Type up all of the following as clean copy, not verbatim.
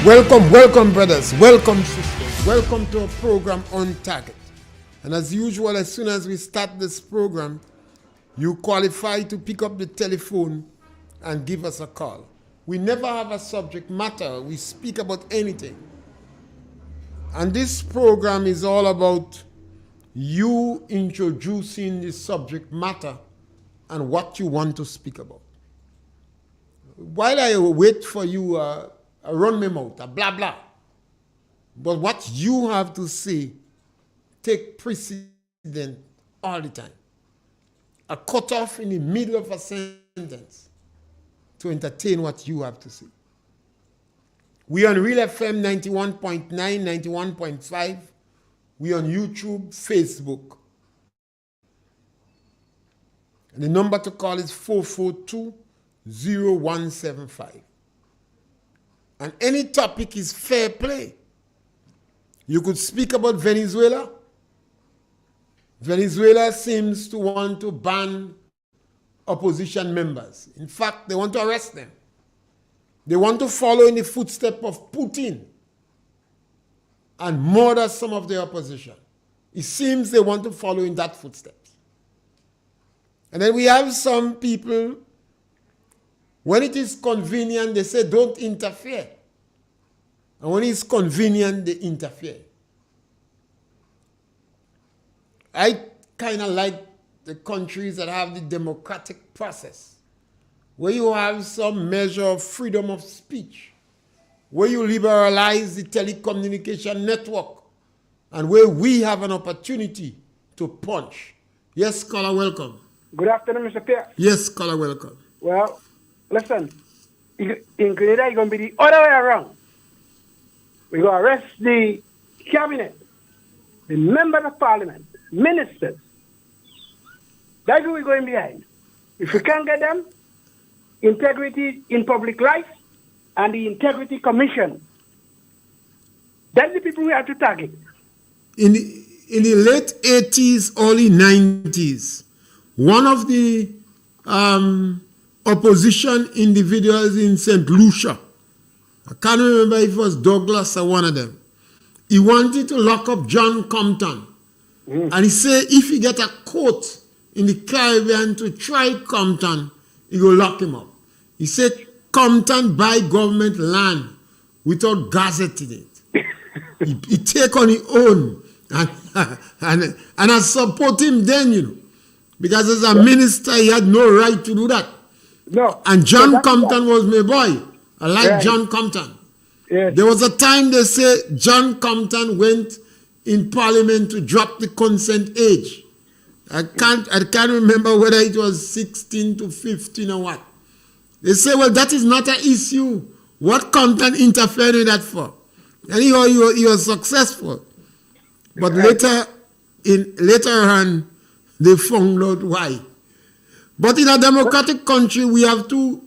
Welcome, brothers. Welcome, sisters. Welcome to a program on target. And as usual, as soon as we start this program, you qualify to pick up the telephone and give us a call. We never have a subject matter. We speak about anything. And this program is all about you introducing the subject matter and what you want to speak about. While I wait for you, run me mouth, blah, blah. But what you have to say, take precedent all the time. A cut off in the middle of a sentence to entertain what you have to say. We on RealFM 91.9, 91.5. We on YouTube, Facebook. And the number to call is 442-0175. And any topic is fair play. You could speak about Venezuela. Venezuela seems to want to ban opposition members. In fact, they want to arrest them. They want to follow in the footsteps of Putin and murder some of the opposition. It seems they want to follow in that footsteps. And then we have some people, when it is convenient, they say don't interfere. And when it's convenient, they interfere. I kind of like the countries that have the democratic process, where you have some measure of freedom of speech, where you liberalize the telecommunication network, and where we have an opportunity to punch. Yes, caller, welcome. Good afternoon, Mr. Pierre. Yes, caller, welcome. Well, listen, in Grenada, it's going to be the other way around. We're going to arrest the cabinet, the members of parliament, ministers. That's who we're going behind. If we can't get them, integrity in public life and the integrity commission. That's the people we have to target. In the late 80s, early 90s, one of the opposition individuals in St. Lucia, I can't remember if it was Douglas or one of them, he wanted to lock up John Compton. And he said if he get a court in the Caribbean to try Compton, he will lock him up. He said Compton buy government land without gazetting it. he take on his own. And I support him then, you know. Because as a minister, he had no right to do that. No. And John Compton was my boy. I like John Compton. Yes. There was a time they say John Compton went in Parliament to drop the consent age. I can't remember whether it was 16 to 15 or what. They say, well, that is not an issue. What Compton interfered with that for? And he was successful. But later on, they found out why. But in a democratic country, we have to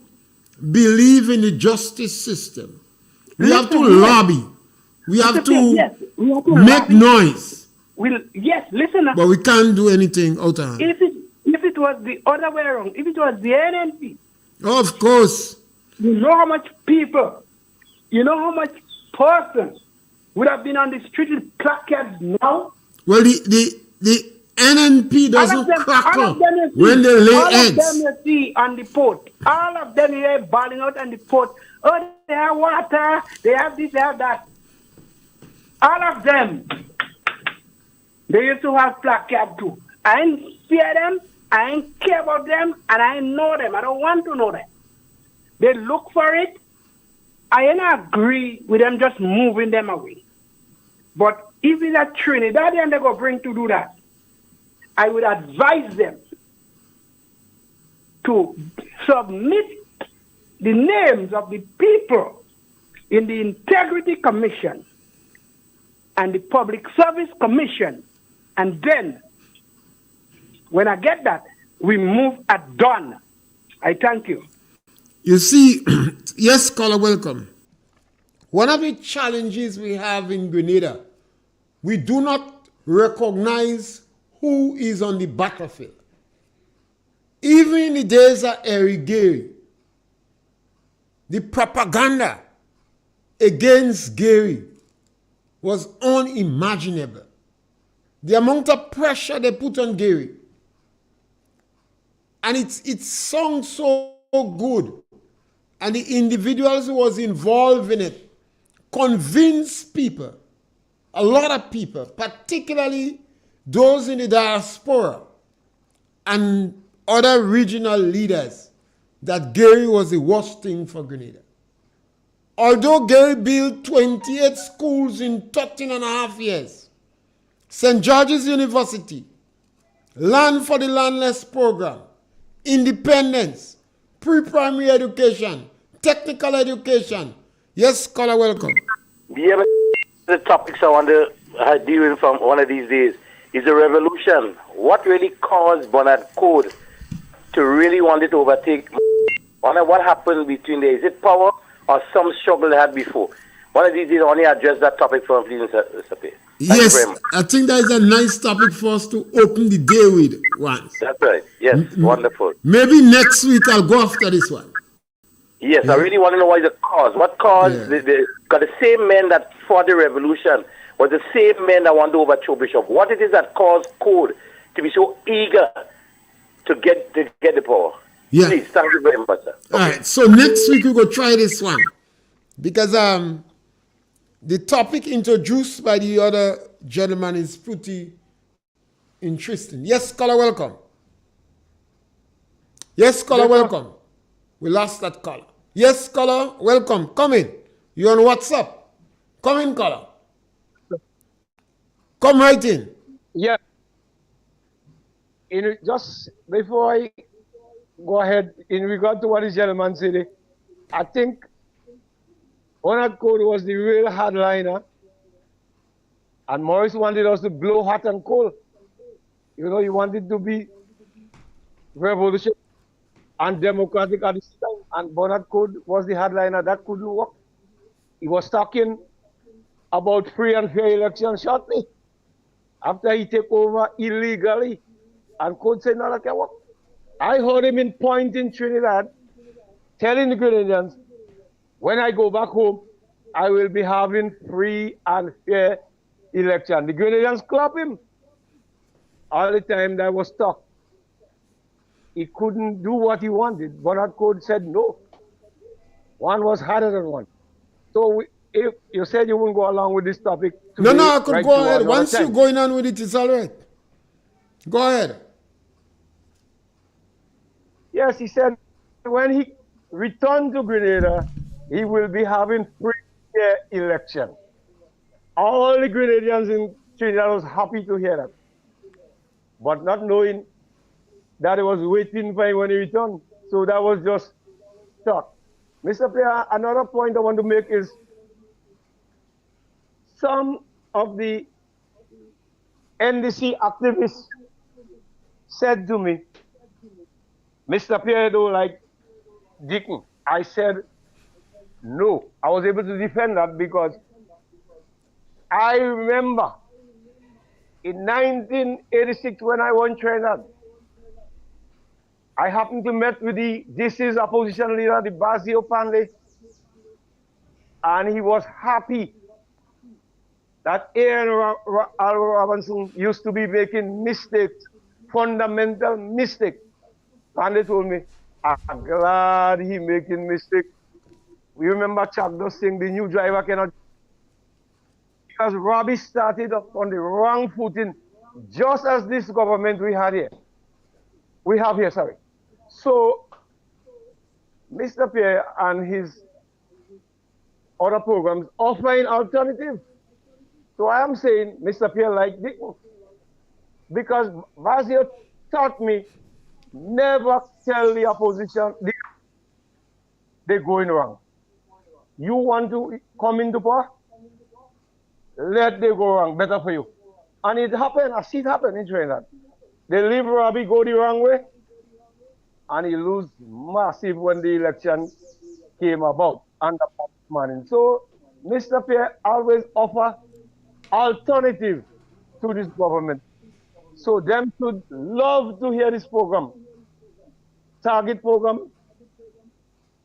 believe in the justice system. We have to lobby. We have to make noise. Listen. But we can't do anything out of hand. If it was the other way around, if it was the NNP. Of course. You know how much people, you know how much persons would have been on the street with placards now? Well, the NNP doesn't crackle when they lay eggs. All of them you see on the port. All of them you hear bawling out on the port. Oh, they have water. They have this, they have that. All of them. They used to have placards too. I ain't fear them. I ain't care about them. And I ain't know them. I don't want to know them. They look for it. I ain't agree with them just moving them away. But if it's a Trinidadian they go bring to do that, I would advise them to submit the names of the people in the Integrity Commission and the Public Service Commission. And then, when I get that, we move at dawn. I thank you. You see, yes, caller, welcome. One of the challenges we have in Grenada, we do not recognize who is on the battlefield. Even in the days of Erigeri, the propaganda against Gary was unimaginable. The amount of pressure they put on Gary. And it sounds so good. And the individuals who was involved in it convinced people, a lot of people, particularly those in the diaspora and other regional leaders, that Gary was the worst thing for Grenada. Although Gary built 28 schools in 13 and a half years, St. George's University, Land for the Landless program, independence, pre-primary education, technical education. Yes, scholar, welcome. Yeah, the topics I want to deal with from one of these days is the revolution. What really caused Bernard Code to really want it to overtake? What happened between there? Is it power or some struggle they had before? One of these days, I only address that topic for please, Mr. Pierre. Yes, I think that is a nice topic for us to open the day with once. That's right. Yes, wonderful. Maybe next week I'll go after this one. Yes, I really want to know what is the cause. What caused because the same men that fought the revolution was the same men that want to overthrow Bishop. What it is that caused Code to be so eager to get the power? Yeah. Please, thank you very much, sir. All right, so next week we go try this one because the topic introduced by the other gentleman is pretty interesting. Yes, caller, welcome. Yes, caller, welcome. We lost that caller. Yes, caller, welcome. Come in. You're on WhatsApp. Come in, caller. Come right in. Yeah. Just before I go ahead, in regard to what the gentleman said, I think Bernard Code was the real hardliner, and Morris wanted us to blow hot and cold. You know, he wanted to be revolutionary and democratic at the same time, and Bernard Code was the hardliner. That couldn't work. He was talking about free and fair elections shortly after he took over illegally, and Code said, no, that can't work. I heard him in Point in Trinidad telling the Grenadians, when I go back home, I will be having free and fair election. The Grenadians clap him. All the time that was stuck. He couldn't do what he wanted. Bernard Code said no. One was harder than one. So if you said you wouldn't go along with this topic. Today, no, I could go ahead. Once you're going on with it, it's all right. Go ahead. Yes, he said when he returned to Grenada, he will be having free fair election. All the Grenadians in Trinidad was happy to hear that, but not knowing that he was waiting for him when he returned. So that was just stuck. Mr. Pierre, another point I want to make is some of the NDC activists said to me, Mr. Pierre don't like Deacon. I said, no. I was able to defend that because I remember in 1986 when I won Trinidad, I happened to meet with the DC's opposition leader, the Basio Panley, and he was happy that Aaron Al Robinson used to be making mistakes, fundamental mistakes. And they told me, I'm glad he making mistakes. We remember Chuck does saying the new driver cannot, because Robbie started up on the wrong footing, just as this government we have here. So, Mr. Pierre and his other programs offering alternative. So I am saying, Mr. Pierre like Dickens, because Vasio taught me never tell the opposition they're going wrong. You want to come into power? Let them go wrong, better for you. And it happened, I see it happen in Trinidad. They leave Robbie go the wrong way, and he lose massive when the election came about under Manning. So Mr. Pierre always offer alternative to this government. So them should love to hear this program, target program,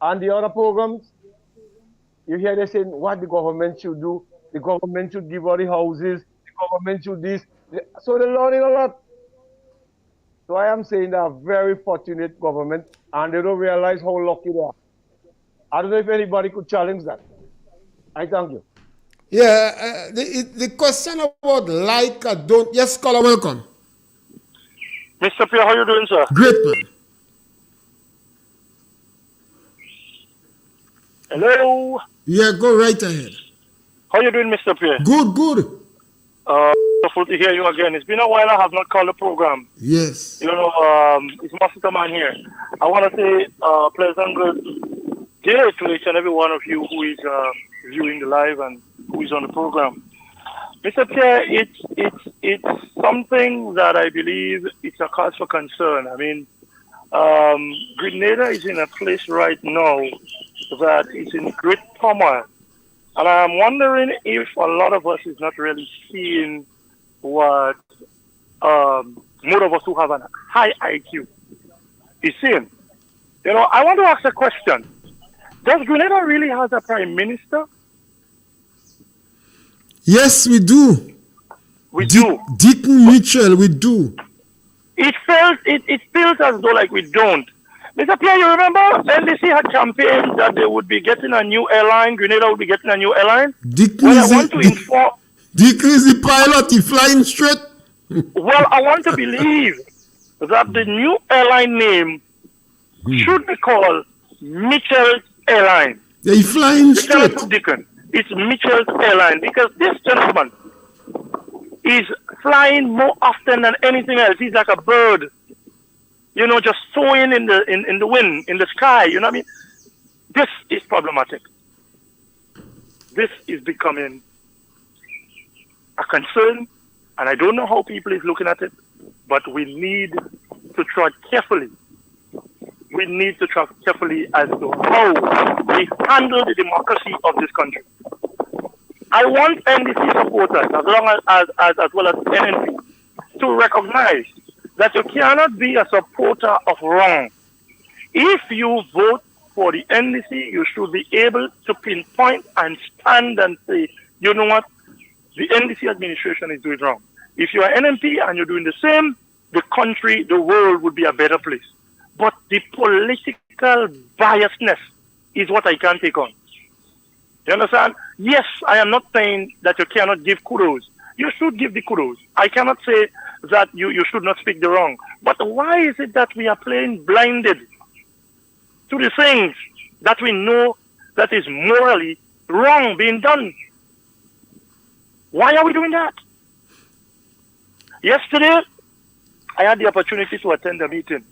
and the other programs, You hear they saying what the government should do. The government should give all the houses. The government should this. So they're learning a lot. So I am saying they are very fortunate government, and they don't realize how lucky they are. I don't know if anybody could challenge that. I thank you. Yeah, the question about like or don't. Yes, caller, welcome. Mr. Pierre, how you doing, sir? Great, man. Hello. Yeah, go right ahead. How you doing, Mr. Pierre? Good, good. Wonderful to hear you again. It's been a while I have not called the program. Yes. You know, it's Master Man here. I want to say pleasant good day to each and every one of you who is viewing the live and who is on the program. Mr. Pierre, it's something that I believe it's a cause for concern. I mean, Grenada is in a place right now that is in great turmoil. And I'm wondering if a lot of us is not really seeing what more of us who have a high IQ is seeing. You know, I want to ask a question. Does Grenada really have a prime minister? Yes, we do. We do. Deacon Mitchell, we do. It feels as though like we don't. Mr. Pierre, you remember NDC had campaigned that they would be getting a new airline, Grenada would be getting a new airline? Deacon Well, is, I want to inform... Deacon is the pilot, he flying straight. Well, I want to believe that the new airline name should be called Mitchell's Airline. Yeah, he flying The straight. Telephone Deacon. It's Mitchell's Airline because this gentleman is flying more often than anything else. He's like a bird, you know, just soaring in the wind, in the sky. You know what I mean? This is problematic. This is becoming a concern, and I don't know how people is looking at it, but we need to tread carefully. We need to tread carefully as to how we handle the democracy of this country. I want NDC supporters, as well as NNP, to recognize that you cannot be a supporter of wrong. If you vote for the NDC, you should be able to pinpoint and stand and say, you know what, the NDC administration is doing wrong. If you are NNP and you're doing the same, the country, the world would be a better place. But the political biasness is what I can't take on. You understand? Yes, I am not saying that you cannot give kudos. You should give the kudos. I cannot say that you should not speak the wrong. But why is it that we are playing blinded to the things that we know that is morally wrong being done? Why are we doing that? Yesterday, I had the opportunity to attend a meeting.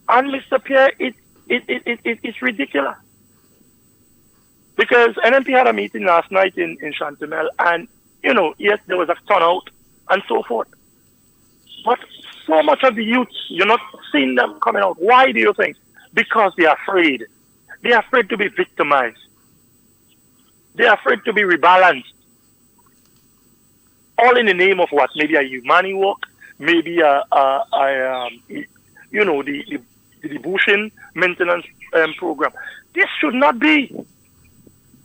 And Mr. Pierre, it's ridiculous. Because NNP had a meeting last night in Chantemel, and, you know, yes, there was a turnout and so forth. But so much of the youth, you're not seeing them coming out. Why do you think? Because they are afraid. They are afraid to be victimized. They are afraid to be rebalanced. All in the name of what? Maybe a humani walk, maybe the bushing maintenance program. This should not be.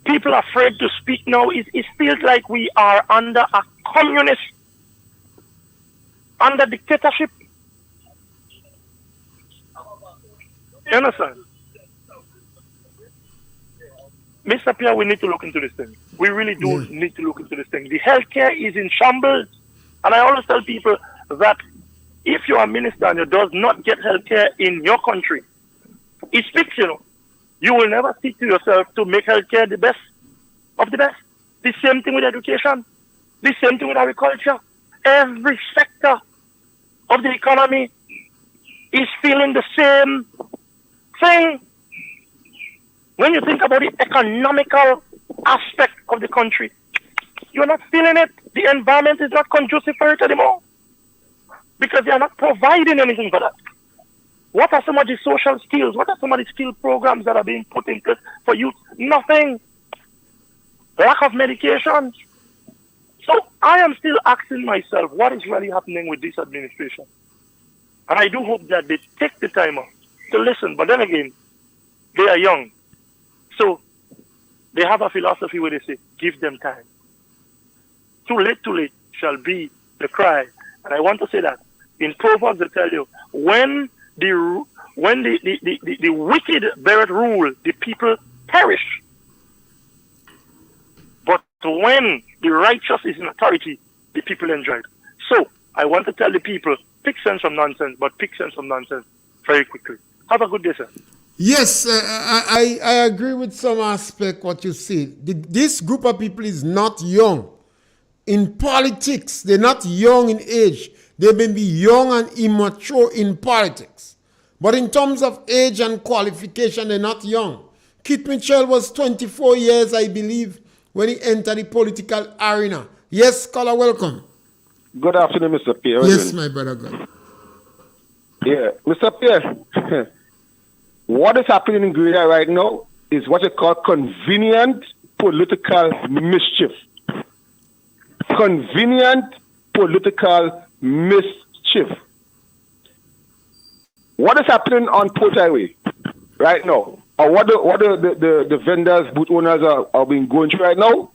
People are afraid to speak now. It feels like we are under a communist, under dictatorship. You understand? Mr. Pierre, we need to look into this thing. We really do need to look into this thing. The healthcare is in shambles. And I always tell people that if you are a minister and you does not get healthcare in your country, it speaks, you know. You will never seek to yourself to make healthcare the best of the best. The same thing with education. The same thing with agriculture. Every sector of the economy is feeling the same thing. When you think about the economical aspect of the country, you're not feeling it. The environment is not conducive for it anymore because they are not providing anything for that. What are some of the social skills? What are some of the skill programs that are being put in place for youth? Nothing. Lack of medication. So I am still asking myself, what is really happening with this administration? And I do hope that they take the time off to listen. But then again, they are young. So They have a philosophy where they say, give them time. Too late shall be the cry. And I want to say that in Proverbs they tell you, when the wicked beareth rule, the people perish. But when the righteous is in authority, the people enjoy it. So I want to tell the people, pick sense from nonsense, but pick sense from nonsense very quickly. Have a good day, sir. Yes, I agree with some aspect what you said. This group of people is not young. In politics, they're not young in age. They may be young and immature in politics. But in terms of age and qualification, they're not young. Kit Mitchell was 24 years, I believe, when he entered the political arena. Yes, caller, welcome. Good afternoon, Mr. Pierre. Yes, my brother. Good. Yeah, Mr. Pierre, what is happening in Grenada right now is what you call convenient political mischief. Convenient political mischief. What is happening on Port Highway right now, or what the vendors, booth owners are being going through right now,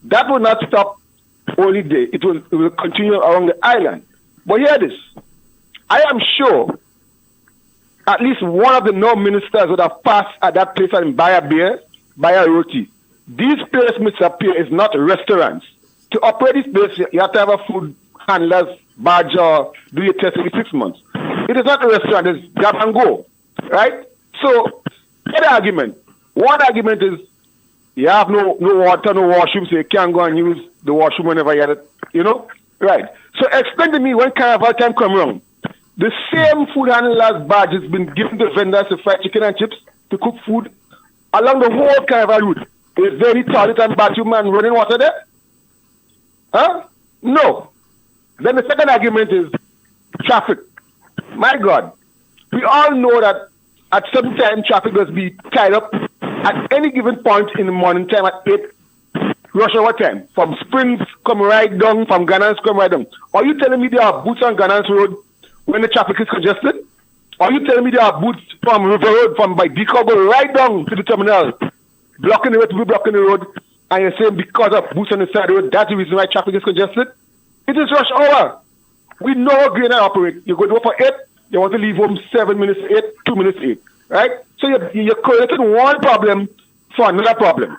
that will not stop only there. It will continue around the island. But hear this. I am sure at least one of the ministers would have passed at that place and buy a beer, buy a roti. These places, Mr. Pierre, is not restaurants. To operate this place, you have to have a food handler's badge or do your test every 6 months. It is not a restaurant, it's grab and go. Right? So, get the argument. One argument is you have no water, no washroom, so you can't go and use the washroom whenever you have it. You know? Right. So explain to me when carnival time come around. The same food handler's badge has been given to vendors to fry chicken and chips, to cook food along the whole carnival route. Is there any toilet and bathroom and running water there? Huh? No. Then the second argument is traffic. My God. We all know that at some time traffic does be tied up at any given point in the morning time at 8 rush hour time. From Springs come right down, from Ganans come right down. Are you telling me there are booths on Ganans Road when the traffic is congested? Are you telling me there are booths from River Road, from by Deco, go right down to the terminal, blocking the road, to be blocking the road, and you're saying because of booths on the side of the road, that's the reason why traffic is congested? It is rush hour. We know how Grenada operate. You go to work for 8, you want to leave home 7 minutes 8, 2 minutes 8. Right? So you're creating one problem for another problem.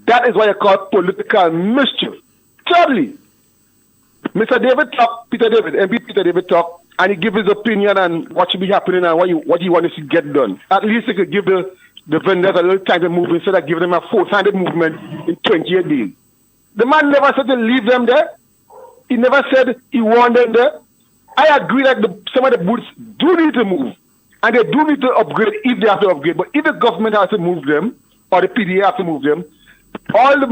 That is why you call political mischief. Thirdly, Mr. David talk, MP Peter David talk, and he give his opinion on what should be happening and what he wants to get done. At least he could give the vendors a little time to move instead of giving them a force-handed movement in 28 days. The man never said to leave them there. He never said he wanted them there. I agree that some of the booths do need to move, and they do need to upgrade if they have to upgrade. But if the government has to move them, or the PDA has to move them, all the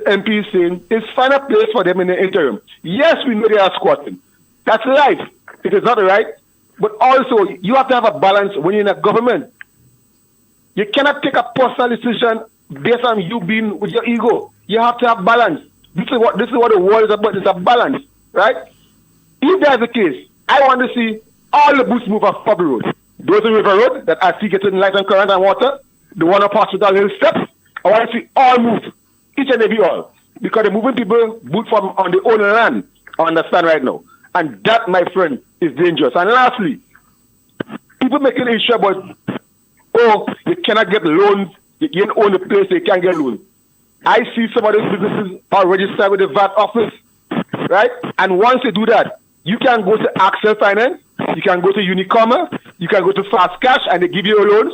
MPs saying is find a place for them in the interim. Yes, we know they are squatting. That's life. It is not right. But also, you have to have a balance when you're in a government. You cannot take a personal decision based on you being with your ego. You have to have balance. This is what the world is about. It's a balance, right? If that's the case, I want to see all the booths move off public road. Those in River Road that I see getting light and current and water, the one up Hospital Hill Steps, I want to see all move, each and every all. Because they're moving people boot from on the own land, I understand right now. And that, my friend, is dangerous. And lastly, people making an issue about, oh, you cannot get loans, you can't own the place, you can't get loans. I see some of those businesses are registered with the VAT office, right? And once they do that, you can go to Access Finance, you can go to Unicommerce, you can go to Fast Cash, and they give you loans,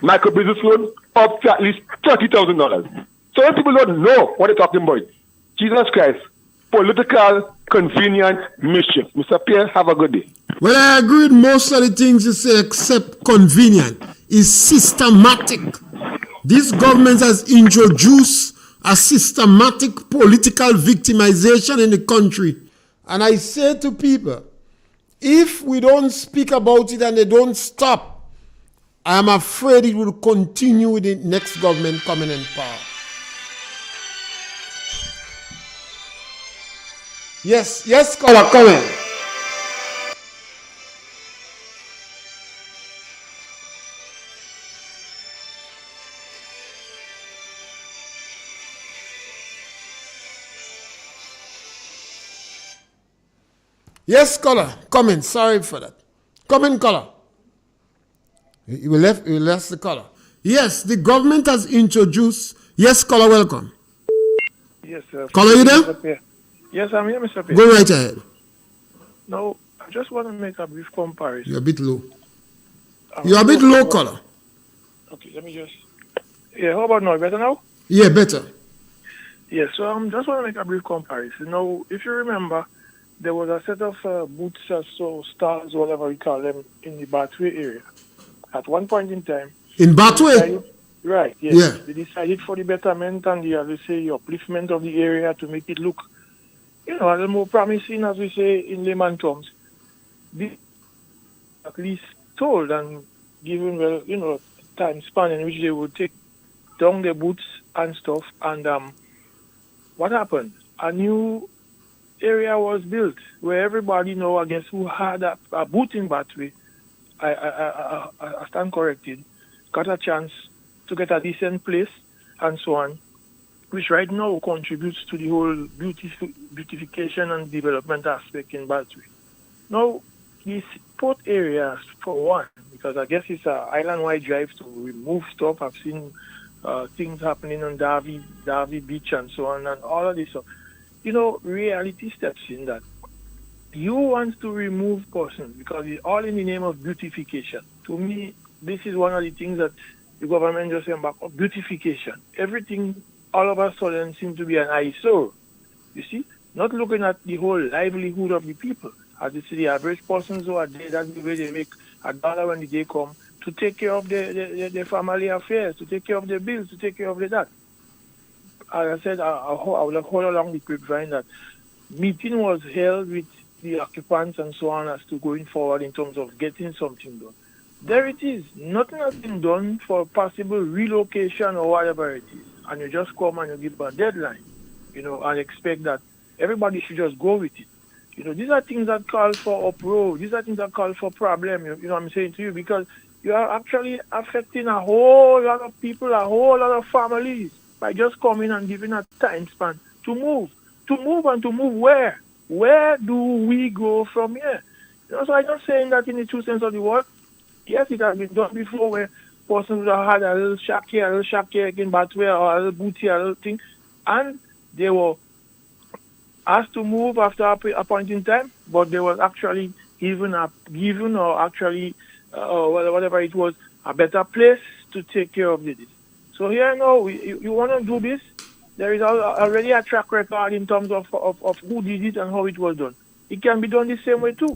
micro business loans, up to at least $30,000. So when people don't know what they're talking about, Jesus Christ, political, convenient mischief. Mr. Pierre, have a good day. Well, I agree with most of the things you say, except convenient. It's systematic. This government has introduced a systematic political victimization in the country. And I say to people, if we don't speak about it and they don't stop, I am afraid it will continue with the next government coming in power. Yes, caller, come in. Yes, caller. Come in. Sorry for that. Come in, caller. You left the caller. Yes, the government has introduced. Yes, caller, welcome. Yes, sir. Caller, you there? Mr. Pierre. Yes, I'm here, Mr. Pierre. Go right ahead. Now, I just want to make a brief comparison. You're a bit low. You're a bit low, caller. Okay, let me just... Yeah, how about now? Better now? Yeah, better. Yes, so I just want to make a brief comparison. Now, if you remember, there was a set of boots or so, stars, whatever we call them, in the Bathway area. At one point in time... In Bathway? Right, yes. Yeah. They decided for the betterment and the, as we say, the upliftment of the area to make it look, a little more promising, as we say in layman terms. This at least told and given, well, time span in which they would take down the boots and stuff. And what happened? A new area was built where everybody know, I guess, who had a boot in Bathway, I stand corrected, got a chance to get a decent place and so on, which right now contributes to the whole beautification and development aspect in Bathway. Now, these port areas, for one, because I guess it's an island-wide drive to remove stuff. I've seen things happening on Darby Beach and so on, and all of this stuff. Reality steps in that. You want to remove persons because it's all in the name of beautification. To me, this is one of the things that the government just embarked on, beautification. Everything all of a sudden seems to be an eyesore. You see? Not looking at the whole livelihood of the people. As you see, the average persons who are there, that's the way they make $1 when the day come to take care of their family affairs, to take care of their bills, to take care of that. As I said, I would have heard along the grapevine that meeting was held with the occupants and so on as to going forward in terms of getting something done. There it is. Nothing has been done for possible relocation or whatever it is. And you just come and you give a deadline, and expect that everybody should just go with it. These are things that call for uproar. These are things that call for problem, what I'm saying to you, because you are actually affecting a whole lot of people, a whole lot of families by just coming and giving a time span to move. To move where? Where do we go from here? So I'm not saying that in the true sense of the word. Yes, it has been done before where persons would have had a little shack here in Bathway, or a little boot here, a little thing, and they were asked to move after a point in time, but they was actually given or actually whatever it was, a better place to take care of this. So here now, you want to do this, there is already a track record in terms of who did it and how it was done. It can be done the same way too.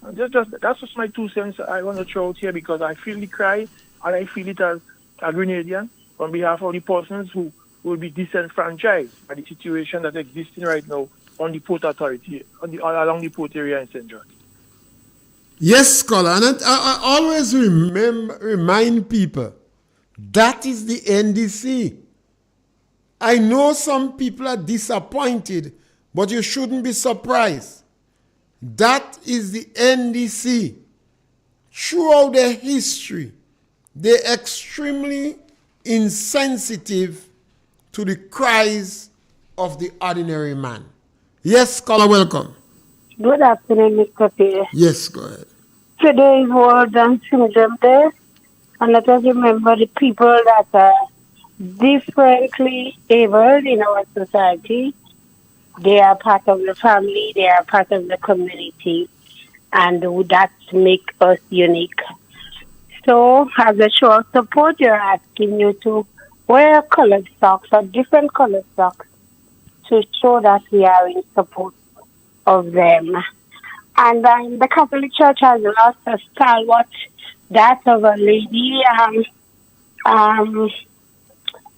That's just my 2 cents I want to throw out here, because I feel the cry and I feel it as a Grenadian on behalf of the persons who will be disenfranchised by the situation that existing right now on the Port Authority, along the port area in St. John. Yes, scholar, and I always remind people that is the NDC. I know some people are disappointed, but you shouldn't be surprised. That is the NDC. Throughout their history, they're extremely insensitive to the cries of the ordinary man. Yes, caller, welcome. Good afternoon, Mr. Pierre. Yes, go ahead. Today is World Down Syndrome Day, and let us remember the people that are differently abled in our society. They are part of the family, they are part of the community, and that makes us unique. So, as a show of support, you're asking you to wear colored socks or different colored socks to show that we are in support of them. And the Catholic Church has lost a stalwart, that of a lady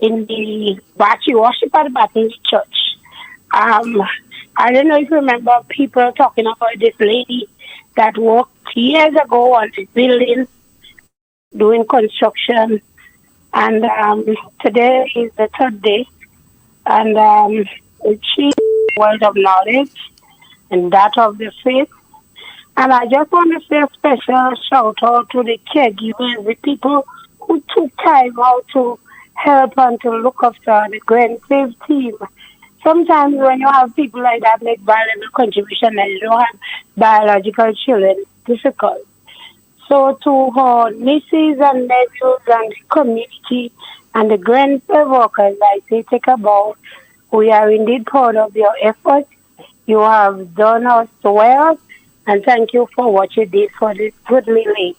in the Battery worship at the Battery Church. I don't know if you remember people talking about this lady that worked years ago on this building doing construction, and today is the third day, and she word of knowledge and that of the faith. And I just want to say a special shout out to the caregivers, the people who took time out to help and to look after the Grand Save team sometimes when you have people like that make biological contribution and you don't have biological children, it's difficult. So to her nieces and nephews and the community and the grandpa workers, I say take a bow. We are indeed proud of your efforts. You have done us well, and thank you for what you did for this goodly lady.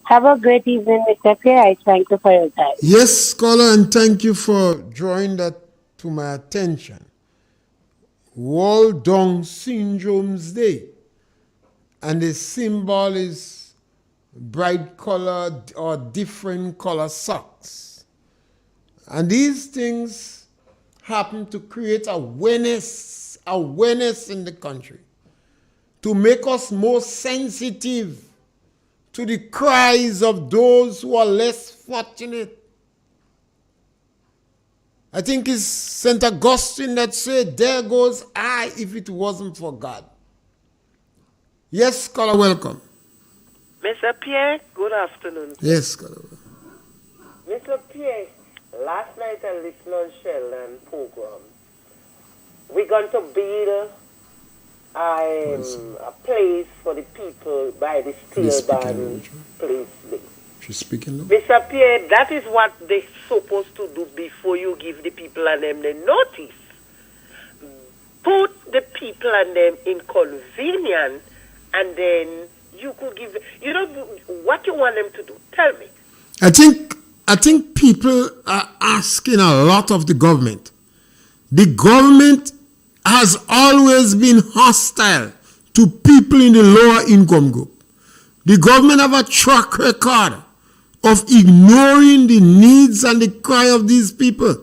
Have a great evening, Mr. Pierre. I thank you for your time. Yes, scholar, and thank you for drawing that to my attention. World Down Syndrome's Day. And the symbol is bright colored or different color socks. And these things happen to create awareness in the country, to make us more sensitive to the cries of those who are less fortunate. I think it's St. Augustine that said, there goes I if it wasn't for God. Yes, scholar, welcome. Mr. Pierre, good afternoon. Yes, scholar. Mr. Pierre, last night I listened on Sheldon program. We're going to build a place for the people by the steel band place. She's speaking now. Mr. Pierre, that is what they're supposed to do before you give the people and them the notice. Put the people and them in convenience, and then you could give, what you want them to do. Tell me. I think people are asking a lot of the government. The government has always been hostile to people in the lower income group. The government have a track record of ignoring the needs and the cry of these people.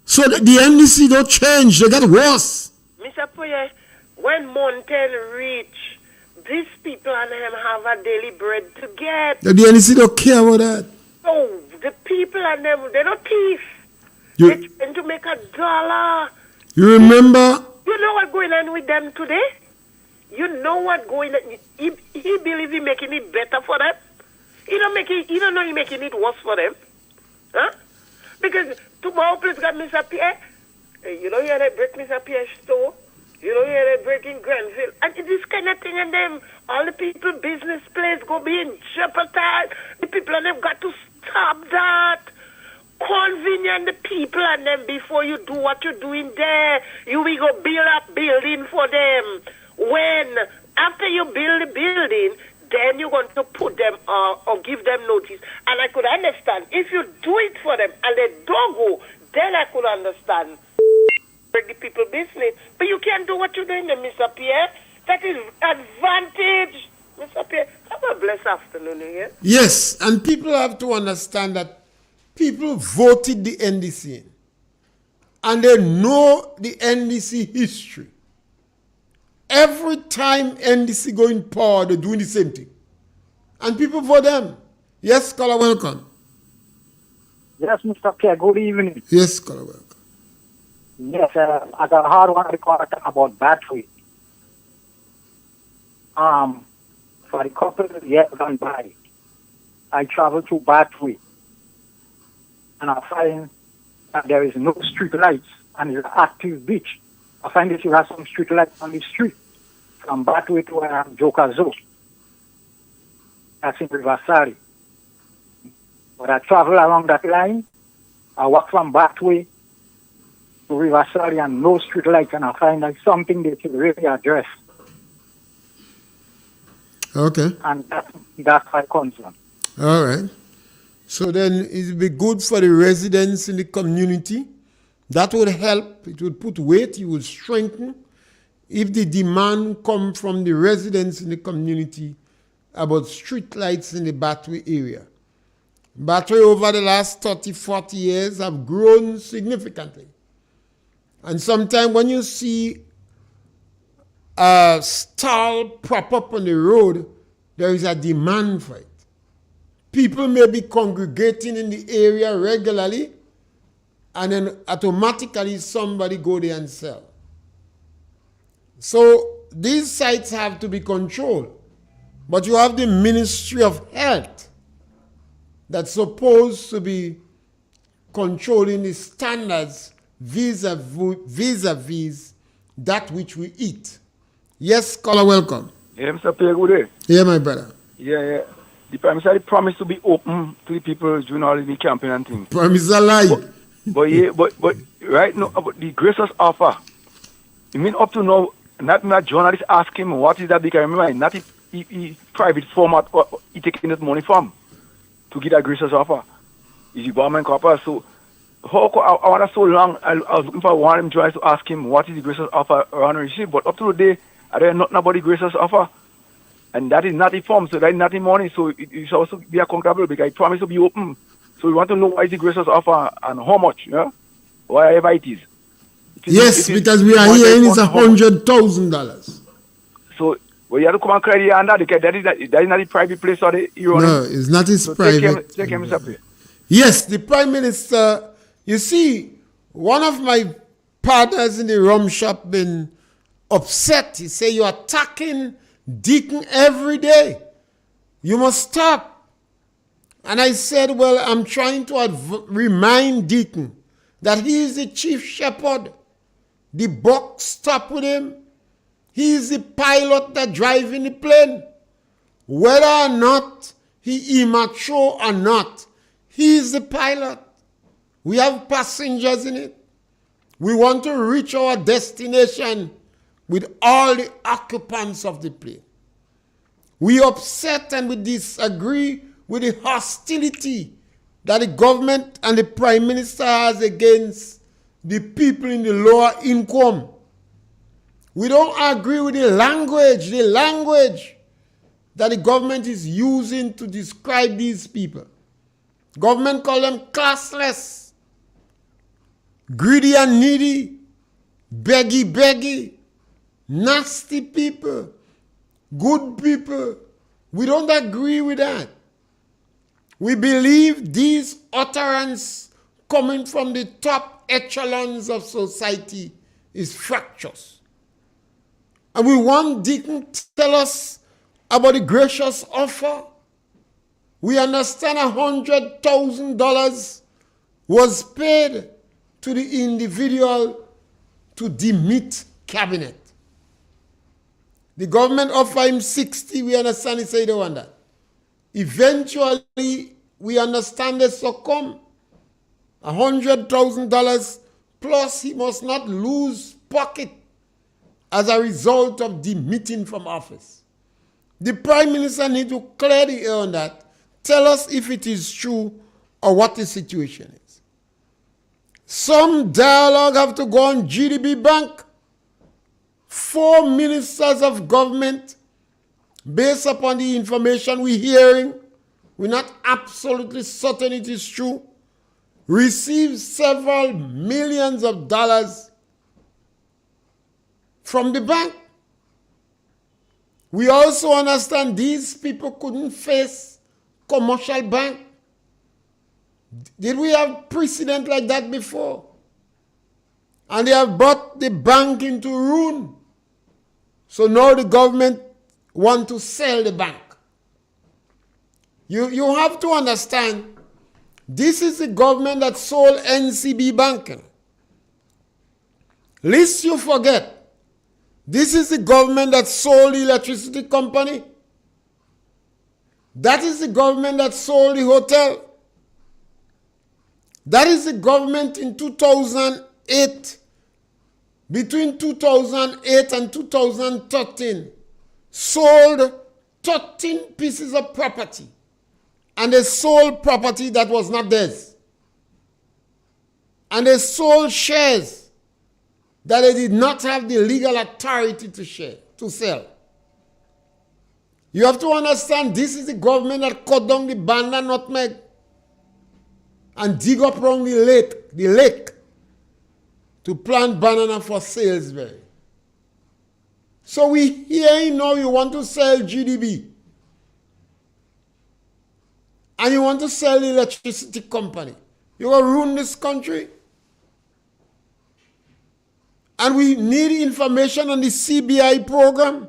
So that the NDC don't change, they get worse. Mr. Pierre, when mountain reach, these people and them have a daily bread to get. The NDC don't care about that. Oh, the people and them, they're not thief. They're trying to make $1. You remember? You know what's going on with them today? You know what's going on? He believes he's making it better for them. He don't know he's making it worse for them. Huh? Because tomorrow, please got Mr. Pierre. You know, here they break Mr. Pierre's store. You know, here they break in Granville. And this kind of thing, and them, all the people, business place go be in jeopardized. The people and them got to stop that. Convenient the people and them before you do what you're doing there. You will go build up building for them. When, after you build the building, then you're going to put them or give them notice. And I could understand. If you do it for them and they don't go, then I could understand. Break the people business. But you can't do what you're doing there, Mr. Pierre. That is advantage. Mr. Pierre, have a blessed afternoon here. Yes, and people have to understand that people voted the NDC in. And they know the NDC history. Every time NDC go in power, they're doing the same thing. And people vote them. Yes, caller, welcome. Yes, Mr. Pierre, good evening. Yes, caller, welcome. Yes, I got a hard one record about battery. For a couple of years gone by, I traveled to Battery, and I find that there is no street lights, and it's an active beach. I find that you have some street lights on the street from Battery to Joker Zoo. That's in Riverside. But I travel along that line. I walk from Battery to Riverside and no street lights, and I find that something they should really address. Okay. And that's my concern. All right. So then it would be good for the residents in the community. That would help. It would put weight. It would strengthen. If the demand comes from the residents in the community about street lights in the Battery area. Battery over the last 30, 40 years have grown significantly. And sometimes when you see a stall prop up on the road, there is a demand for it. People may be congregating in the area regularly, and then automatically somebody go there and sell. So these sites have to be controlled. But you have the Ministry of Health that's supposed to be controlling the standards vis-a-vis that which we eat. Yes, caller, welcome. Yeah, Mr. Pierre, good day. Yeah, my brother. Yeah. The Prime Minister promised to be open to the people during all the campaign and things. Promise a lie. But right now, about the gracious offer, I mean, up to now, not journalists ask him what is that, because remember, not he private format or he taking that money from to get a gracious offer. It's the government corporate. So, how I want so long, I was looking for one of them journalists to ask him what is the gracious offer around receive, but up to the day, I don't know about the gracious offer. And that is not the form, so that is not the money, so it should also be accountable because it promised to be open. So we want to know what is the gracious offer and how much, yeah? Whatever it is. Yes, because we are hearing it's $100,000. So, well, you have to come and credit on that because that is not the private place or the euro. No, it's not his private. Take him, Mr. Pierre. Yes, the Prime Minister, you see, one of my partners in the rum shop been upset. He say, you're attacking Deacon every day. You must stop. And I said, well, I'm trying to remind Deacon that he is the chief shepherd. The buck stop with him. He is the pilot that driving the plane. Whether or not he immature or not, he is the pilot. We have passengers in it. We want to reach our destination with all the occupants of the plane. We upset and we disagree with the hostility that the government and the Prime Minister has against the people in the lower income. We don't agree with the language that the government is using to describe these people. Government call them classless, greedy and needy, beggy, nasty people, good people. We don't agree with that. We believe these utterances coming from the top echelons of society is fractious. And we want Deacon to tell us about the gracious offer. We understand $100,000 was paid to the individual to demit cabinet. The government offered him 60. We understand he said he don't want that. Eventually, we understand they succumb. $100,000 plus he must not lose pocket as a result of demitting from office. The Prime Minister needs to clear the air on that. Tell us if it is true or what the situation is. Some dialogue have to go on GDB Bank. 4 ministers of government, based upon the information we're hearing, we're not absolutely certain it is true, received several millions of dollars from the bank. We also understand these people couldn't face commercial bank. Did we have precedent like that before? And they have brought the bank into ruin. So now the government want to sell the bank. You have to understand, this is the government that sold NCB Bank. Lest you forget, this is the government that sold the electricity company. That is the government that sold the hotel. That is the government in 2008, between 2008 and 2013, sold 13 pieces of property. And they sold property that was not theirs. And they sold shares that they did not have the legal authority to sell. You have to understand, this is the government that cut down the Banda nutmeg and dig up around the lake to plant banana for Salisbury. So we hear now you want to sell GDB. And you want to sell the electricity company. You're going to ruin this country. And we need information on the CBI program.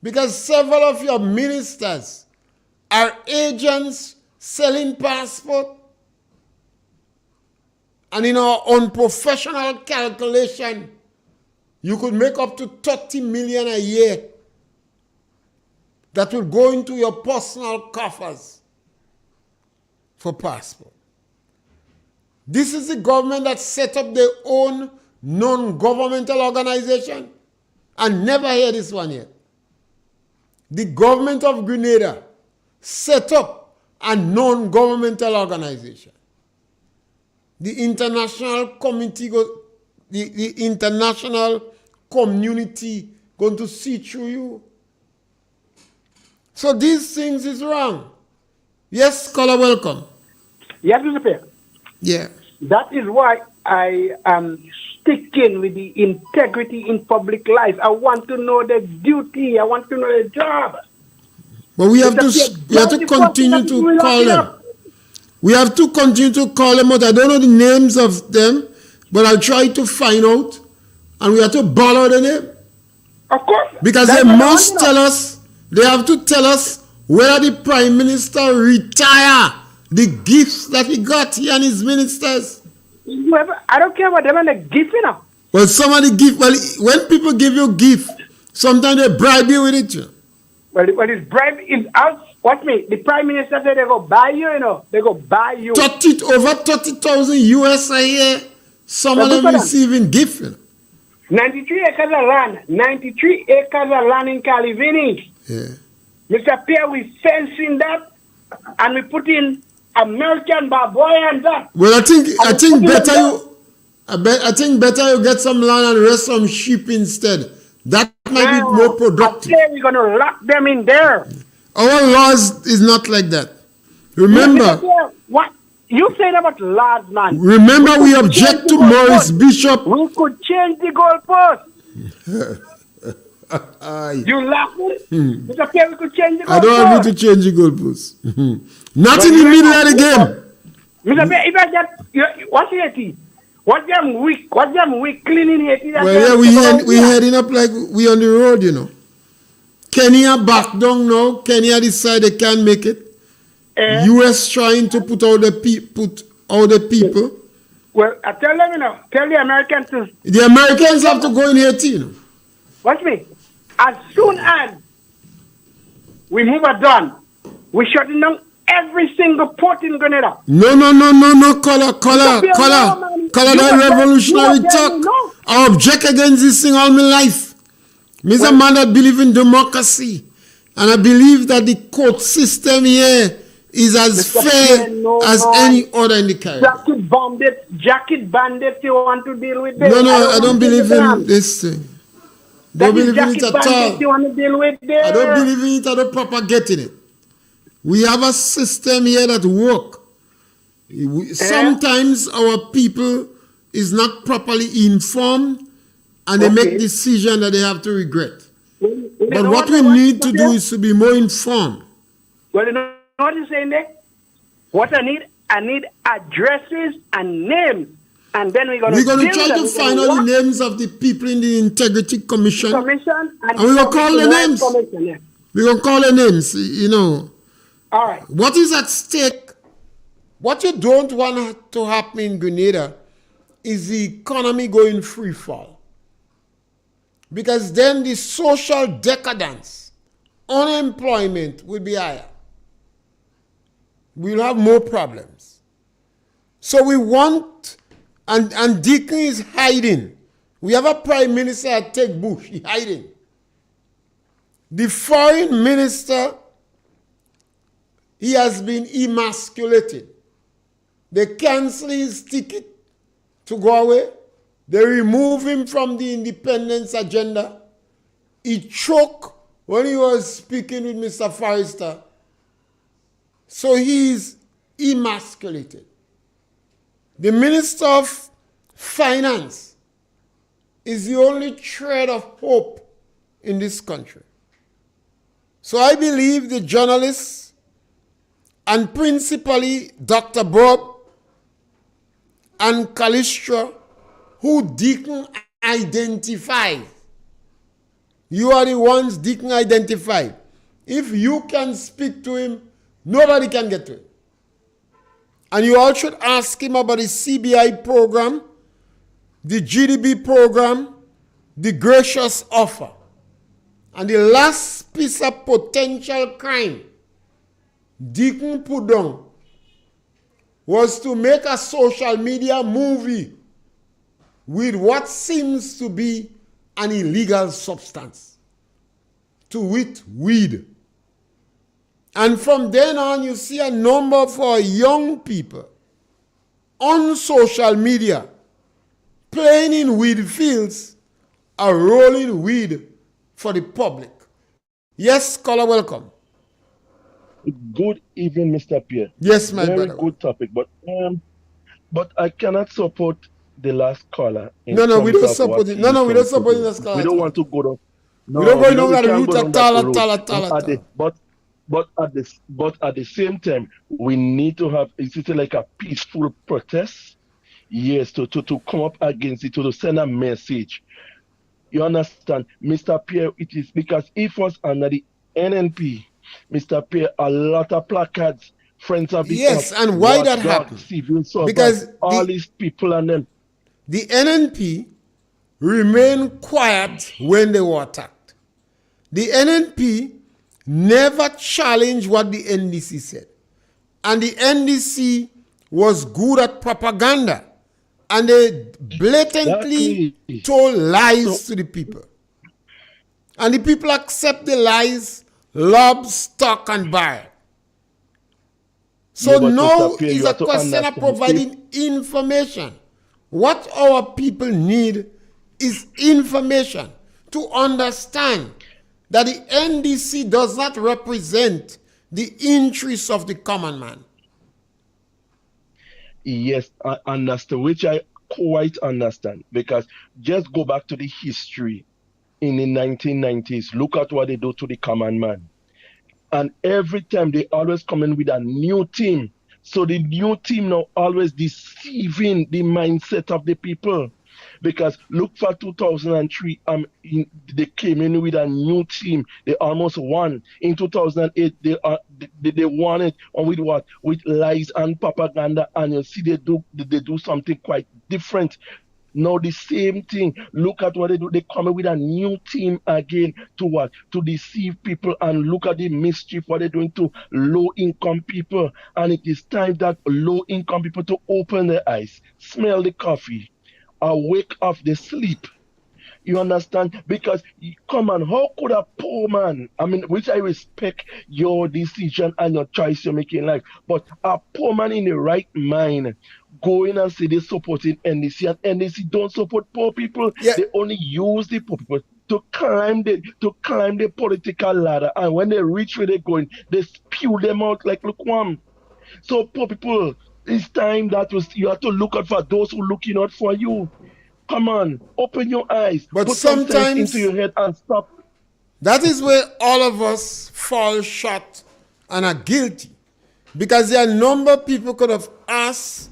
Because several of your ministers are agents selling passport. And in our unprofessional calculation, you could make up to 30 million a year that will go into your personal coffers for passport. This is the government that set up their own non-governmental organization. I never heard this one yet. The government of Grenada set up a non-governmental organization. The international committee, the international community going to see through you. So these things is wrong. Yes, caller, welcome. Yes, Mr. Pierre. Yeah. That is why I am sticking with the integrity in public life. I want to know the duty. I want to know the job. But we have to continue to call them. We have to continue to call them out. I don't know the names of them, but I'll try to find out. And we have to borrow the name. Of course. Because they must tell us, they have to tell us whether the Prime Minister retire the gifts that he got, he and his ministers. I don't care about them and the gift, you know. Well, somebody give, well, when people give you a gift, sometimes they bribe you with it. You know. Well, it's bribe is out. What me? The Prime Minister said they go buy you, you know. They go buy you. Over 30,000 US a year. Some of them receiving gift. You know. 93 acres of land. 93 acres of land in Calivini. Yeah. Mr. Pierre, we fencing that and we put in American baboy and that. Well, I think better you get some land and raise some sheep instead. That might be more productive. I say we're gonna lock them in there. Our laws is not like that. Remember, what you said about laws, man. Remember, we object to Maurice Bishop. We could change the goalpost. You laughing? Mr. Pierre, we could change the goalpost. I don't want you to change the goalpost. Not in the middle of the game. Mr. Pierre, if I get what's Haiti? What's them weak cleaning Haiti? Well, yeah, we heading up like we on the road, you know. Kenya back down now. Kenya decide they can't make it. US trying to put out the people. Well, I tell them, you know, tell the Americans to. The Americans have to go in Haiti, you know. Watch me. As soon as we move a done, we shutting down every single port in Grenada. No, caller, that revolutionary talk. I object against this thing all my life. Me is a man that believe in democracy. And I believe that the court system here is as fair as any other in the Caribbean. Jacket bandits, you want to deal with them? No, I don't believe in this thing. Don't believe in it at all. You want to deal with them? I don't believe in it. I don't propagate it. We have a system here that works. Sometimes our people is not properly informed and they make decisions that they have to regret. But what we need to do is to be more informed. Well, you know what you're saying there? What I need addresses and names. And then we're going to try to find out the names of the people in the Integrity Commission. And we're going to call the names. We're going to call the names, you know. All right. What is at stake? What you don't want to happen in Grenada is the economy going free fall. Because then the social decadence, unemployment will be higher. We'll have more problems. So we want, and Deacon is hiding. We have a prime minister at Tech Bush, he's hiding. The foreign minister, he has been emasculated. They cancel his ticket to go away. They remove him from the independence agenda. He choked when he was speaking with Mr. Forrester. So he is emasculated. The Minister of Finance is the only thread of hope in this country. So I believe the journalists, and principally Dr. Bob and Callistra, who Deacon identified. You are the ones Deacon identified. If you can speak to him, nobody can get to him. And you all should ask him about the CBI program, the GDB program, the gracious offer. And the last piece of potential crime Deacon put down was to make a social media movie with what seems to be an illegal substance, to wit, weed. And from then on, you see a number for young people on social media playing in weed fields or rolling weed for the public. Yes, caller, welcome. Good evening, Mr. Pierre. Yes, my brother. Very good topic, but I cannot support the last caller. No, we don't support it. No, we don't support the last caller. We don't want to go down. No, we don't go down the route at all. But at the same time, we need to have it's like a peaceful protest. Yes, to come up against it, to send a message. You understand, Mr. Pierre? It is because it was under the NNP, Mr. Pierre, a lot of placards, friends of the yes, and why that happened? Because all these people and them. The NNP remained quiet when they were attacked. The NNP never challenged what the NDC said. And the NDC was good at propaganda. And they blatantly told lies to the people. And the people accept the lies, lob, stock, and buy. So now is a question of providing information. What our people need is information to understand that the NDC does not represent the interests of the common man. Yes, I understand, which I quite understand, because just go back to the history in the 1990s. Look at what they do to the common man. And every time they always come in with a new team. So the new team now always deceiving the mindset of the people. Because look for 2003, they came in with a new team. They almost won. In 2008, they won it with what? With lies and propaganda. And you see, they do something quite different. Now the same thing. Look at what they do. They come in with a new team again to what? To deceive people. And look at the mischief what they're doing to low-income people. And it is time that low-income people to open their eyes, smell the coffee, awake off the sleep. You understand? Because, come on, how could a poor man, which I respect your decision and your choice you're making in life, but a poor man in the right mind go in and say they're supporting NDC, and NDC don't support poor people. Yeah. They only use the poor people to climb the political ladder, and when they reach where they're going, they spew them out like lukewarm. So poor people, it's time that you have to look out for those who are looking out for you. Come on, open your eyes. But put sometimes into your head and stop. That is where all of us fall short and are guilty. Because there are a number of people could have asked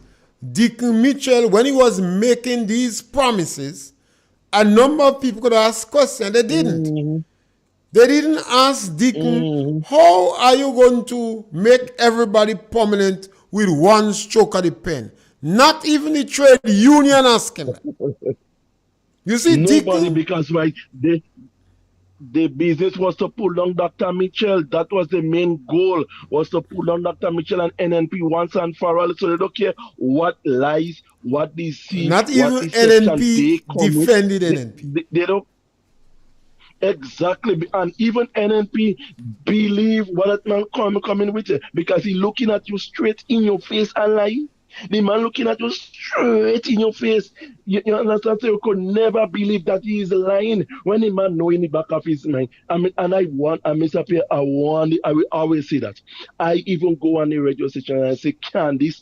Deacon Mitchell when he was making these promises. A number of people could have asked questions. They didn't. Mm-hmm. They didn't ask Deacon, how are you going to make everybody permanent with one stroke of the pen? Not even the trade union asking that. You see, nobody, Deacon, because right, the business was to pull down Dr. Mitchell. That was the main goal, was to pull down Dr. Mitchell and NNP once and for all. So they don't care what lies, what they see. Not even NNP defended NNP. They don't. Exactly, and even NNP believe what that man coming with it, because he looking at you straight in your face and lying. The man looking at you straight in your face. You understand? So you could never believe that he is lying when the man know in the back of his mind. Mr. Pierre, I will always say that. I even go on the radio station and I say, can these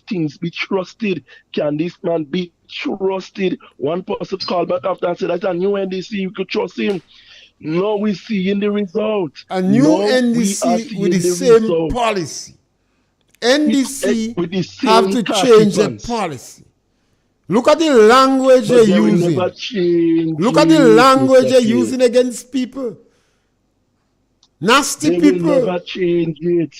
things be trusted? Can this man be trusted? One person called back after and said, that's a new NDC, you could trust him. No, we see in the result. A new NDC with the same policy. NDC have to change their policy. Look at the language they're using. Look at the language they're using against people. Nasty people. Will never change it.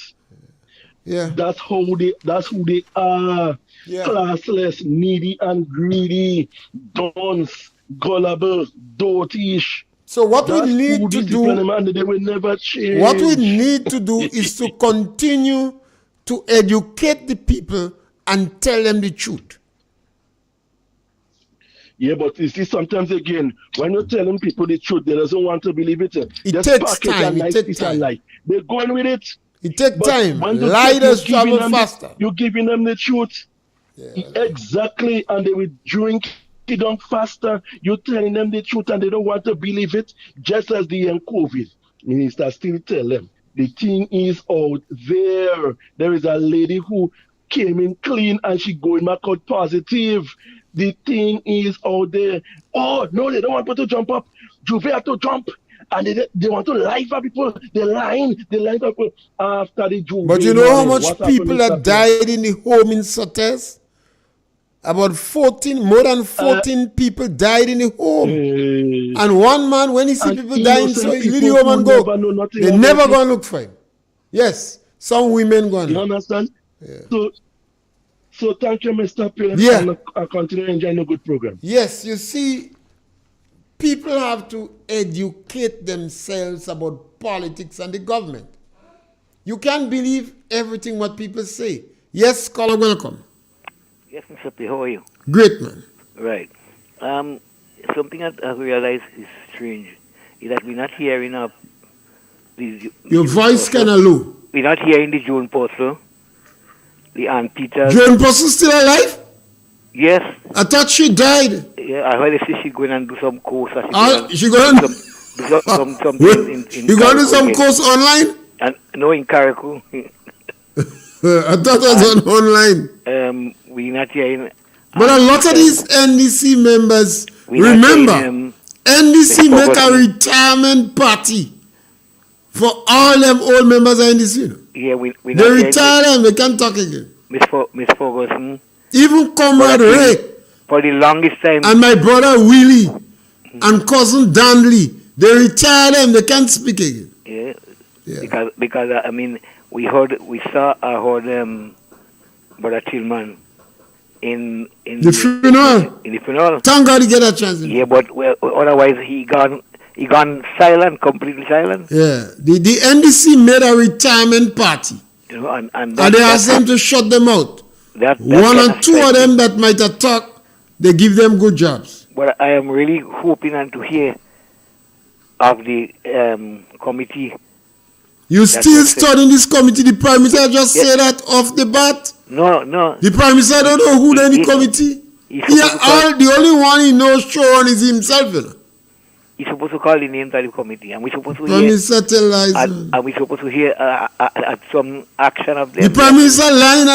Yeah. That's who they are. Yeah. Classless, needy and greedy, dunce, gullible, dotish. So what we That's need who to discipline them do, and they will never change. what we need to do is to continue to educate the people and tell them the truth. Yeah, but you see, sometimes again, when you're telling people the truth, they doesn't want to believe it. It Just takes package time. and It nice takes piece time. and lie. They're going with it. It takes But time. when the Lie truth, does you're giving travel them faster. you're giving them the truth. Exactly, and they will drink it on faster. You're telling them the truth and they don't want to believe it. Just as the COVID minister still tell them, the thing is out there. There is a lady who came in clean and she going back out positive. The thing is out there. Oh, no, they don't want people to jump up. Juve have to jump. And they want to lie for people. They're lying for people after the Juve. But you know how much people that died in the home in Sotes? About more than 14 people died in the home. And one man, when he see people dying, so he leave the home and go. They never go and look for him. Yes, some women go and look. You understand? Yeah. So thank you, Mr. Pierre. Yeah. And I continue enjoying a good program. Yes, you see, people have to educate themselves about politics and the government. You can't believe everything what people say. Yes, caller, welcome. Yes, Mr. P, how are you? Great, man. Right. Something that I realize is strange is that we're not hearing of these. Your voice kind of low. We're not hearing the June Postle, the Aunt Peter. June Postle still alive? Yes. I thought she died. Yeah, I heard they say she's going and do some course. She going to do some things in you going to do some course online? And no, in Carriacou. I thought that was online. We're not hearing. But a lot of these NDC members, remember, NDC make a retirement party for all them old members of NDC. You know? Yeah, we they retire them, they can't talk again. Miss Ferguson. Even Comrade Ray. For the longest time. And my brother Willie and cousin Danley, they retire them, they can't speak again. Yeah. Because I mean, I heard Brother Tillman in the funeral. In the funeral. Thank God he get a chance. Yeah, but otherwise he gone silent, completely silent. Yeah, the NDC made a retirement party, you know, and they asked them to shut them out. One or two of them that might have talked, they give them good jobs. But I am really hoping and to hear of the committee. You still studying this committee? The Prime Minister just say that off the bat? No. The Prime Minister don't know who in the committee. The only one he knows show on is himself. You know? He's supposed to call the names of the committee, and we're supposed to Prime Minister tell lies. And we're supposed to hear some action of them. The Prime Minister lying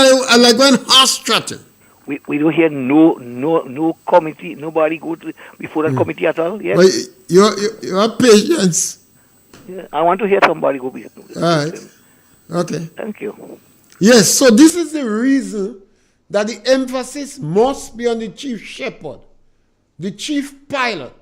like when horse trotting. We don't hear no committee, nobody go to before the committee at all. Yes. But you have patience. Yeah, I want to hear somebody go before. All right. Okay. Thank you. Yes, so this is the reason that the emphasis must be on the chief shepherd, the chief pilot.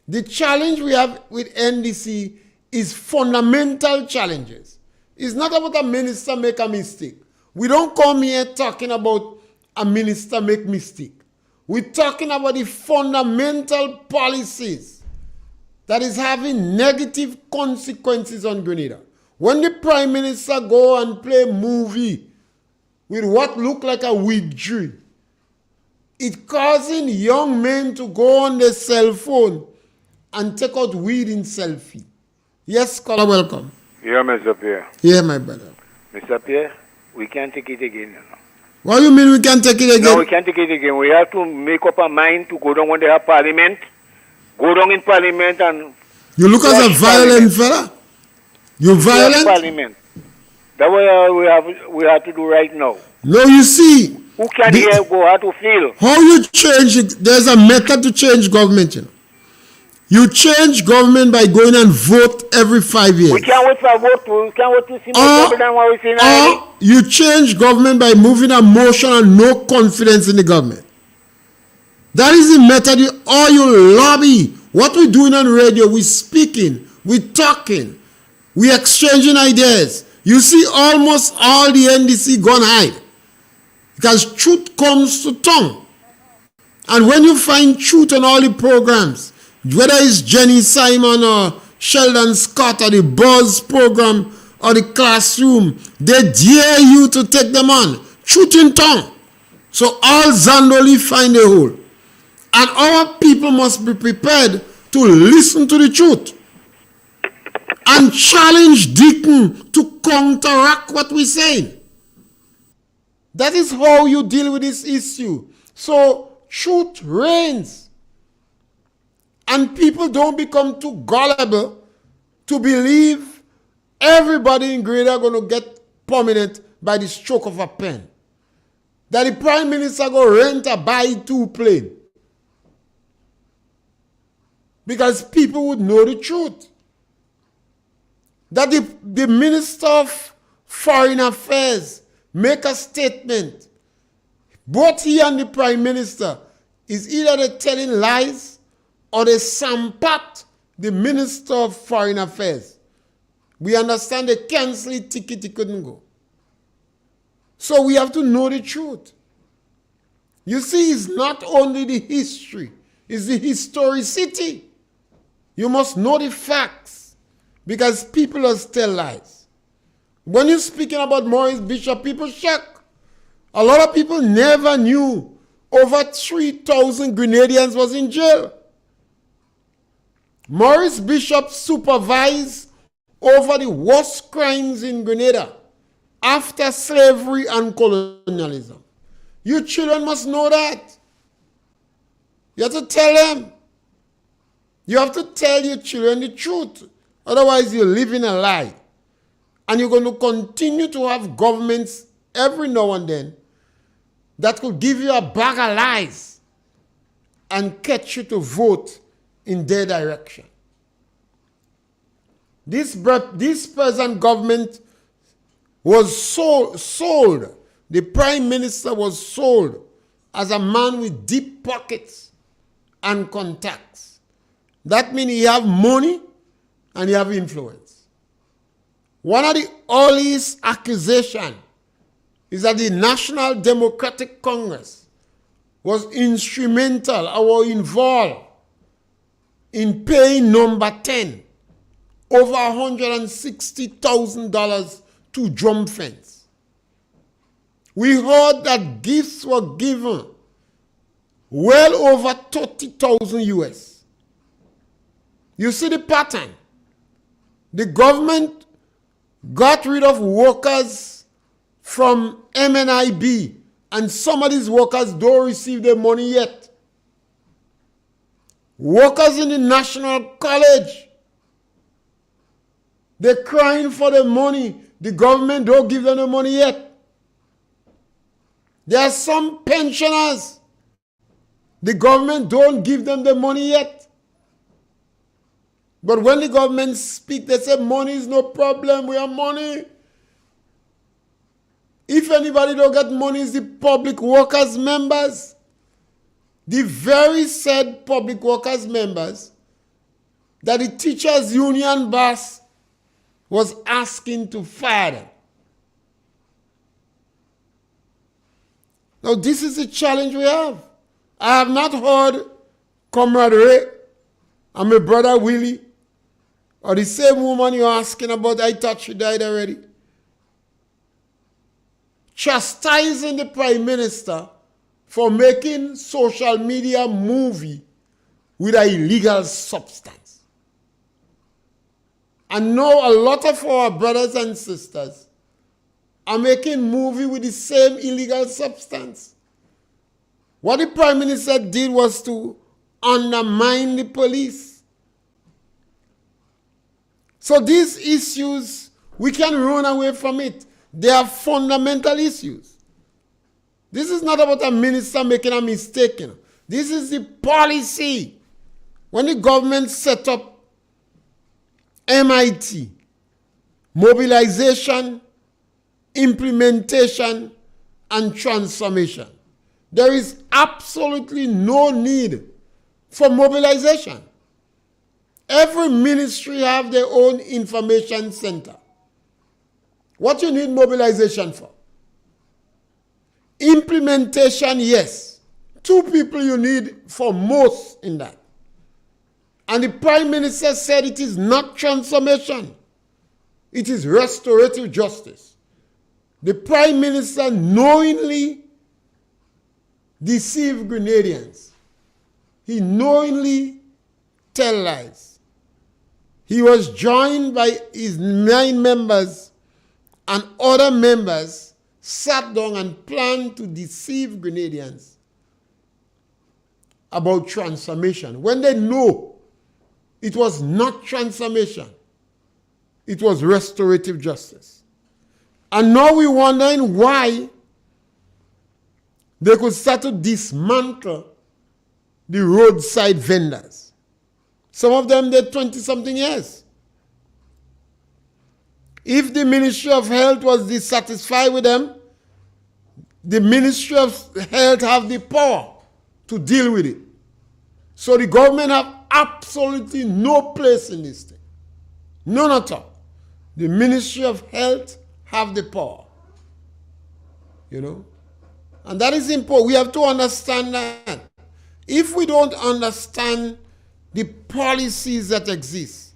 The challenge we have with NDC is fundamental challenges. It's not about a minister make a mistake. We don't come here talking about a minister make mistake. We're talking about the fundamental policies that is having negative consequences on Grenada. When the Prime Minister go and play movie with what look like a weed tree, it causing young men to go on their cell phone and take out weed in selfie. Yes, caller, welcome. Yeah, Mr. Pierre. Yeah, my brother. Mr. Pierre, we can't take it again. You know. What do you mean we can't take it again? No, we can't take it again. We have to make up our mind to go down when they have parliament. Go down in parliament and... You look as a violent fella? You violent? Parliament. That's what we have to do right now. No, you see... Who can hear go how to feel? How you change it? There's a method to change government, you know. You change government by going and vote every 5 years. We can't wait for a vote. We can't wait to see more than what we see now. Or you change government by moving a motion and no confidence in the government. That is the method. Or you lobby. What we're doing on radio, we're speaking, we're talking, we're exchanging ideas. You see almost all the NDC gone hide. Because truth comes to tongue. And when you find truth on all the programs, whether it's Jenny Simon or Sheldon Scott or the Buzz program or the Classroom, they dare you to take them on. Truth in tongue. So all Zandoli find a hole. And our people must be prepared to listen to the truth and challenge Deacon to counteract what we're saying. That is how you deal with this issue. So truth reigns. And people don't become too gullible to believe everybody in Grenada are going to get permanent by the stroke of a pen. That the Prime Minister go rent or buy 2 planes. Because people would know the truth. That the Minister of Foreign Affairs make a statement. Both he and the Prime Minister is either they telling lies or they sampat the Minister of Foreign Affairs. We understand they cancel the ticket, he couldn't go. So we have to know the truth. You see, it's not only the history, it's the historicity. You must know the facts because people are tell lies. When you're speaking about Maurice Bishop, people shock. A lot of people never knew over 3,000 Grenadians was in jail. Maurice Bishop supervised over the worst crimes in Grenada after slavery and colonialism. You children must know that. You have to tell them. You have to tell your children the truth. Otherwise, you're living a lie. And you're going to continue to have governments every now and then that could give you a bag of lies and catch you to vote in their direction. This present government was sold. The Prime Minister was sold as a man with deep pockets and contacts. That means he have money and he have influence. One of the earliest accusations is that the National Democratic Congress was instrumental or involved in paying Number 10 over $160,000 to drum fence. We heard that gifts were given well over 30,000 US. You see the pattern. The government got rid of workers from MNIB, and some of these workers don't receive their money yet. Workers in the National College, they're crying for the money. The government don't give them the money yet. There are some pensioners. The government don't give them the money yet. But when the government speak, they say money is no problem. We have money. If anybody don't get money, it's the public workers members. The very said public workers members that the teachers union boss was asking to fire them. Now this is the challenge we have. I have not heard Comrade Ray and my brother Willie or the same woman you're asking about, I thought she died already, chastising the Prime Minister for making social media movie with an illegal substance. And now a lot of our brothers and sisters are making movie with the same illegal substance. What the Prime Minister did was to undermine the police. So these issues, we can run away from it. They are fundamental issues. This is not about a minister making a mistake. This is the policy. When the government set up MIT, mobilization, implementation, and transformation, there is absolutely no need for mobilization. Every ministry have their own information center. What you need mobilization for? Implementation, yes. 2 people you need for most in that. And the Prime Minister said it is not transformation. It is restorative justice. The Prime Minister knowingly deceived Grenadians. He knowingly tell lies. He was joined by his 9 members, and other members sat down and planned to deceive Grenadians about transformation when they know it was not transformation. It was restorative justice. And now we're wondering why they could start to dismantle the roadside vendors. Some of them did 20-something years. If the Ministry of Health was dissatisfied with them, the Ministry of Health have the power to deal with it. So the government have absolutely no place in this thing. None at all. The Ministry of Health have the power. You know? And that is important. We have to understand that. If we don't understand the policies that exist,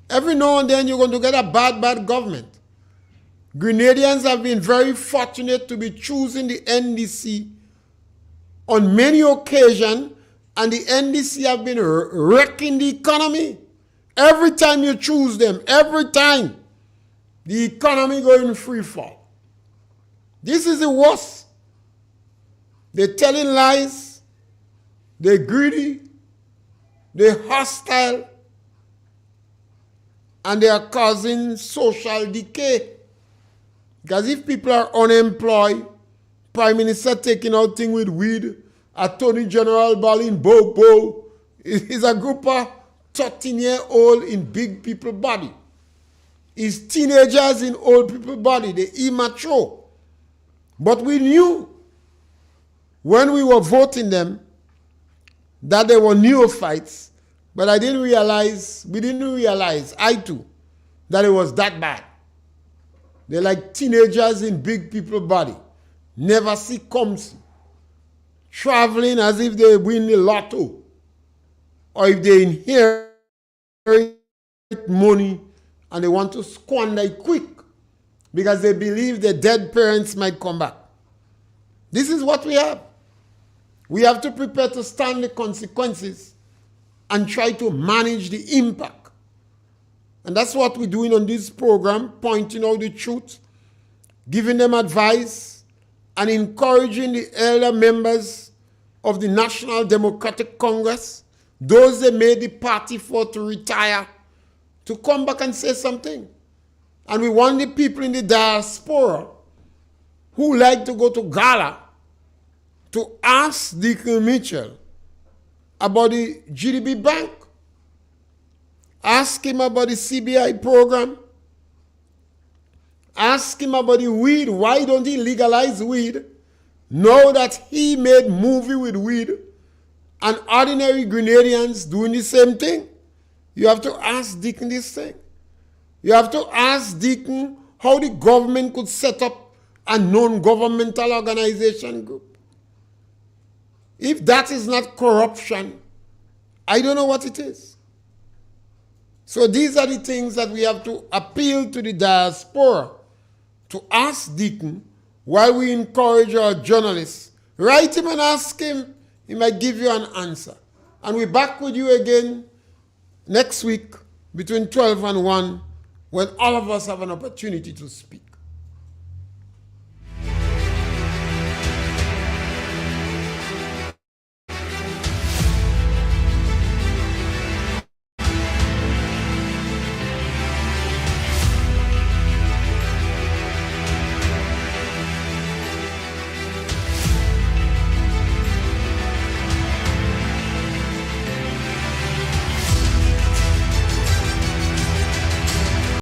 every now and then you're going to get a bad government. Grenadians have been very fortunate to be choosing the NDC on many occasions, and the NDC have been wrecking the economy. Every time you choose them, every time, the economy going free fall. This is the worst. They're telling lies, they're greedy, they're hostile, and they are causing social decay. Because if people are unemployed, Prime Minister taking out things with weed, Attorney General balling bo is a group of 13-year-old in big people body. It's teenagers in old people body. They're immature. But we knew when we were voting them that they were neophytes, but we didn't realize, I too, that it was that bad. They're like teenagers in big people body. Never see comes. Traveling as if they win the lotto. Or if they inherit money and they want to squander it quick because they believe their dead parents might come back. This is what we have. We have to prepare to stand the consequences and try to manage the impact. And that's what we're doing on this program, pointing out the truth, giving them advice, and encouraging the elder members of the National Democratic Congress, those that made the party for to retire, to come back and say something. And we want the people in the diaspora who like to go to gala to ask Deacon Mitchell about the GDB Bank. Ask him about the CBI program. Ask him about the weed. Why don't he legalize weed? Know that he made movie with weed and ordinary Grenadians doing the same thing. You have to ask Deacon this thing. You have to ask Deacon how the government could set up a non-governmental organization group. If that is not corruption, I don't know what it is. So these are the things that we have to appeal to the diaspora to ask Deacon while we encourage our journalists. Write him and ask him. He might give you an answer. And we're back with you again next week between 12 and 1 when all of us have an opportunity to speak.